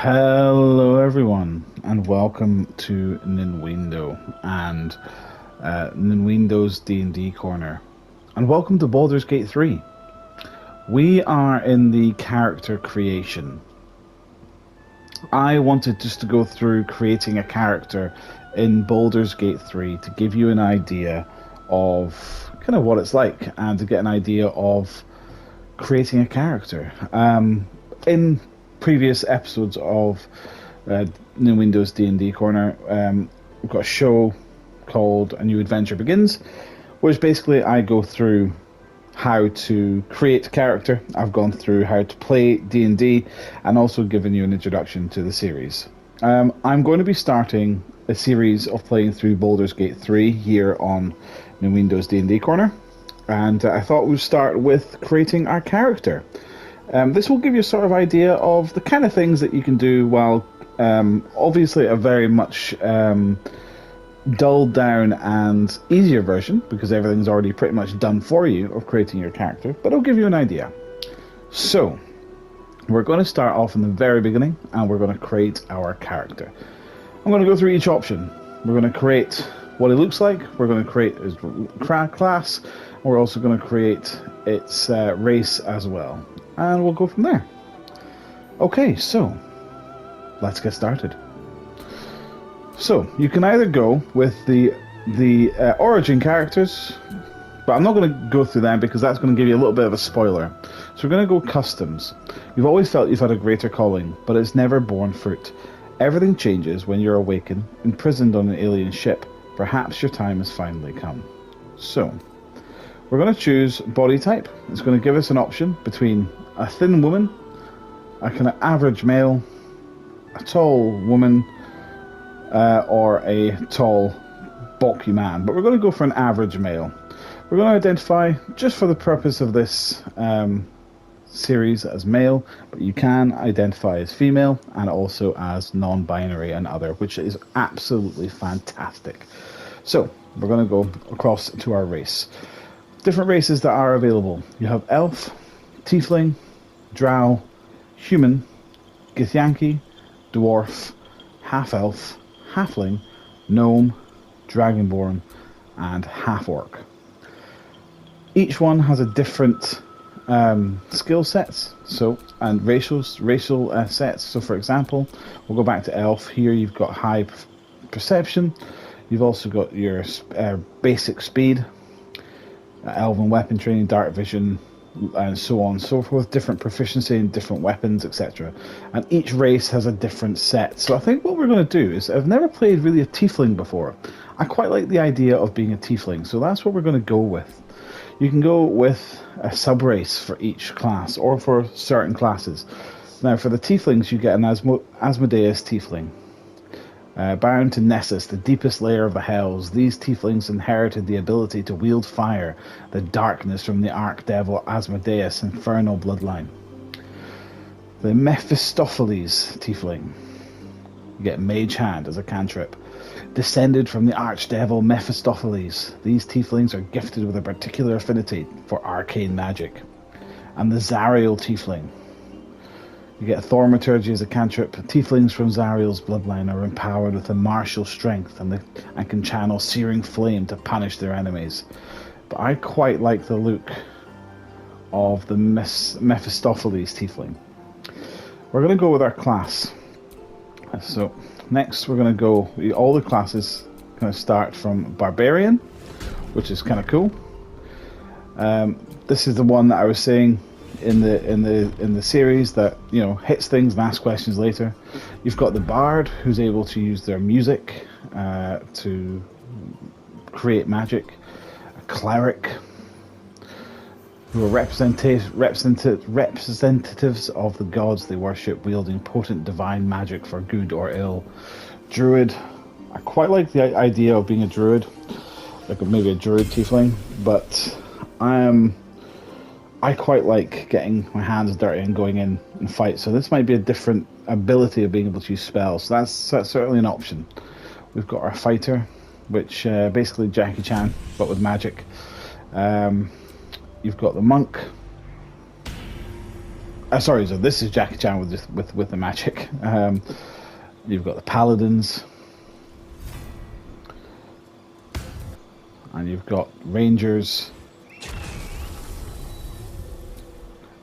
Hello everyone and welcome to Ninwiindo and Ninwiindo's D&D corner, and welcome to Baldur's Gate 3. We are in the character creation. I wanted just to go through creating a character in Baldur's Gate 3 to give you an idea of kind of what it's like and to get an idea of creating a character. In previous episodes of Ninwindo's D&D Corner, we've got a show called A New Adventure Begins, which basically I go through how to create a character. I've gone through how to play D&D and also given you an introduction to the series. I'm going to be starting a series of playing through Baldur's Gate 3 here on Ninwindo's D&D Corner, and I thought we'd start with creating our character. This will give you a sort of idea of the kind of things that you can do while obviously a very much dulled down and easier version, because everything's already pretty much done for you, of creating your character, but it'll give you an idea. So, we're going to start off in the very beginning and we're going to create our character. I'm going to go through each option. We're going to create what it looks like, we're going to create his class, and we're also going to create its race as well. And we'll go from there. Okay, so let's get started. So you can either go with the origin characters, but I'm not going to go through them because that's going to give you a little bit of a spoiler. So we're going to go customs. You've always felt you've had a greater calling, but it's never borne fruit. Everything changes when you're awakened, imprisoned on an alien ship. Perhaps your time has finally come. So we're going to choose body type. It's going to give us an option between a thin woman, a kind of average male, a tall woman, or a tall, bulky man. But we're going to go for an average male. We're going to identify, just for the purpose of this series, as male, but you can identify as female and also as non-binary and other, which is absolutely fantastic. So we're going to go across to our race. Different races that are available. You have elf, tiefling, drow, human, githyanki, dwarf, half-elf, halfling, gnome, dragonborn, and half-orc. Each one has a different skill sets, and racial sets. So, for example, we'll go back to elf. Here you've got high perception. You've also got your basic speed, elven weapon training, dark vision, and so on and so forth, different proficiency in different weapons, etc. And each race has a different set. So I think what we're going to do is, I've never played really a tiefling before. I quite like the idea of being a tiefling, so that's what we're going to go with. You can go with a sub-race for each class, or for certain classes. Now, for the tieflings, you get an Asmodeus tiefling. Bound to Nessus, the deepest layer of the Hells, these tieflings inherited the ability to wield fire, the darkness from the archdevil Asmodeus' infernal bloodline. The Mephistopheles tiefling. You get Mage Hand as a cantrip. Descended from the archdevil Mephistopheles, these tieflings are gifted with a particular affinity for arcane magic. And the Zariel tiefling. You get Thaumaturgy as a cantrip. Tieflings from Zariel's bloodline are empowered with a martial strength and can channel searing flame to punish their enemies. But I quite like the look of the Mephistopheles tiefling. We're going to go with our class. So next we're going to go, all the classes kind of start from Barbarian, which is kind of cool. This is the one that I was saying in the series that, you know, hits things and asks questions later. You've got the Bard, who's able to use their music to create magic. A Cleric, who are representatives of the gods they worship, wielding potent divine magic for good or ill. Druid. I quite like the idea of being a druid, like maybe a druid tiefling, but I quite like getting my hands dirty and going in and fight. So this might be a different ability of being able to use spells. So that's certainly an option. We've got our fighter, which basically Jackie Chan, but with magic. You've got the monk, Sorry, so this is Jackie Chan with the magic. You've got the paladins, and you've got rangers.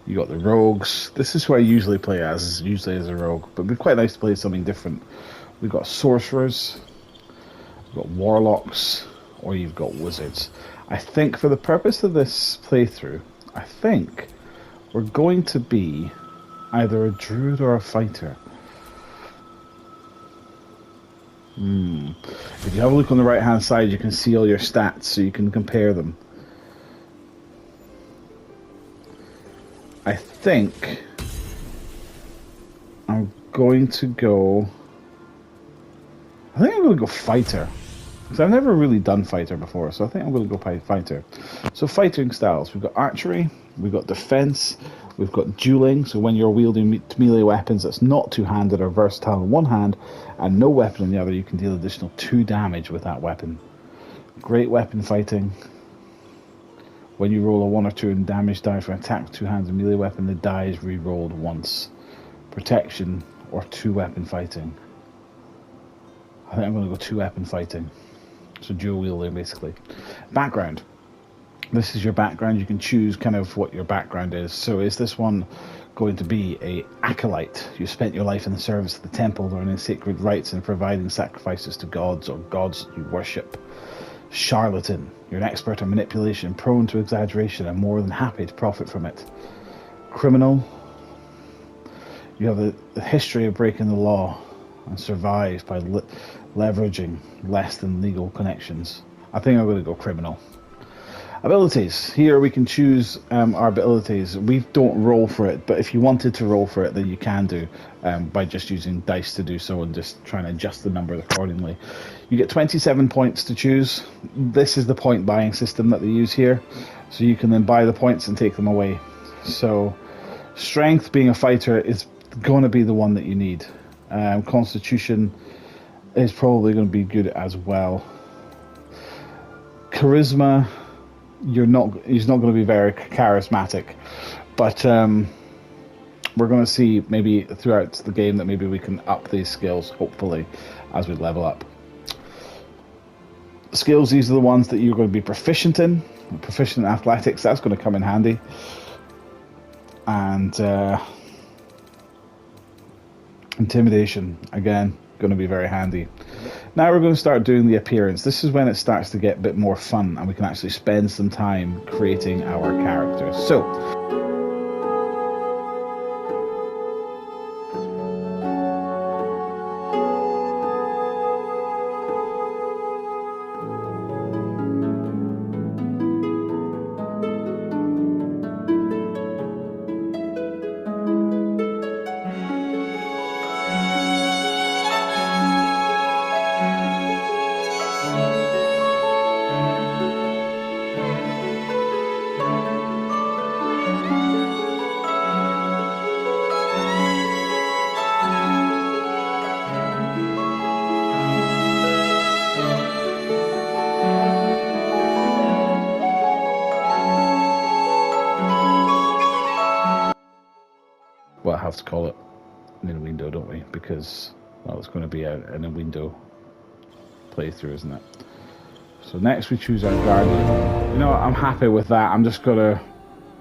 You got the rogues. This is who I usually play as, usually as a rogue, but it'd be quite nice to play something different. We've got sorcerers, we've got warlocks, or you've got wizards. I think for the purpose of this playthrough, I think we're going to be either a druid or a fighter. If you have a look on the right hand side, you can see all your stats, so you can compare them. I think I'm going to go... I think I'm going to go fighter. Because I've never really done fighter before, so I think I'm going to go fighter. So fighting styles. We've got archery, we've got defense, we've got dueling, so when you're wielding melee weapons that's not two-handed or versatile in one hand, and no weapon in the other, you can deal additional 2 damage with that weapon. Great weapon fighting. When you roll a 1 or 2 in damage die for an attack with 2 hands and melee weapon, the die is re-rolled once. Protection or 2 weapon fighting. I think I'm going to go 2 weapon fighting. So dual wielding basically. Background. This is your background. You can choose kind of what your background is. So is this one going to be a acolyte? You spent your life in the service of the temple, learning sacred rites and providing sacrifices to gods or gods you worship. Charlatan. You're an expert on manipulation, prone to exaggeration, and more than happy to profit from it. Criminal. You have a history of breaking the law and survive by leveraging less than legal connections. I think I'm going to go criminal. Abilities. Here we can choose our abilities. We don't roll for it, but if you wanted to roll for it, then you can do by just using dice to do so and just trying to adjust the number accordingly. You get 27 points to choose. This is the point buying system that they use here, so you can then buy the points and take them away. So strength, being a fighter, is going to be the one that you need. Constitution is probably going to be good as well. Charisma, he's not going to be very charismatic, but we're going to see maybe throughout the game that maybe we can up these skills, hopefully, as we level up. Skills, these are the ones that you're going to be proficient in. Proficient in athletics, that's going to come in handy. And intimidation, again, going to be very handy. Now we're going to start doing the appearance. This is when it starts to get a bit more fun and we can actually spend some time creating our characters. So, well, I have to call it Ninwiindo, don't we? Because, well, it's going to be a Ninwiindo playthrough, isn't it? So next we choose our guardian. You know what, I'm happy with that. I'm just going to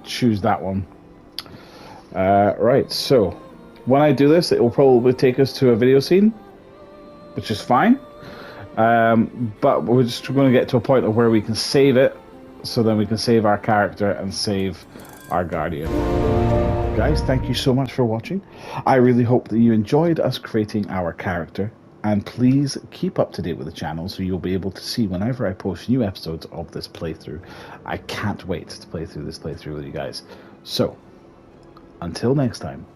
choose that one. Right, so when I do this, it will probably take us to a video scene, which is fine. But we're just going to get to a point of where we can save it, so then we can save our character and save our guardian. Guys, thank you so much for watching. I really hope that you enjoyed us creating our character, and please keep up to date with the channel so you'll be able to see whenever I post new episodes of this playthrough. I can't wait to play through this playthrough with you guys. So, until next time,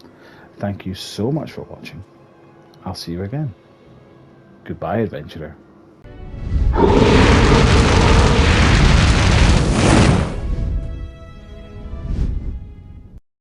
thank you so much for watching. I'll see you again. Goodbye, adventurer.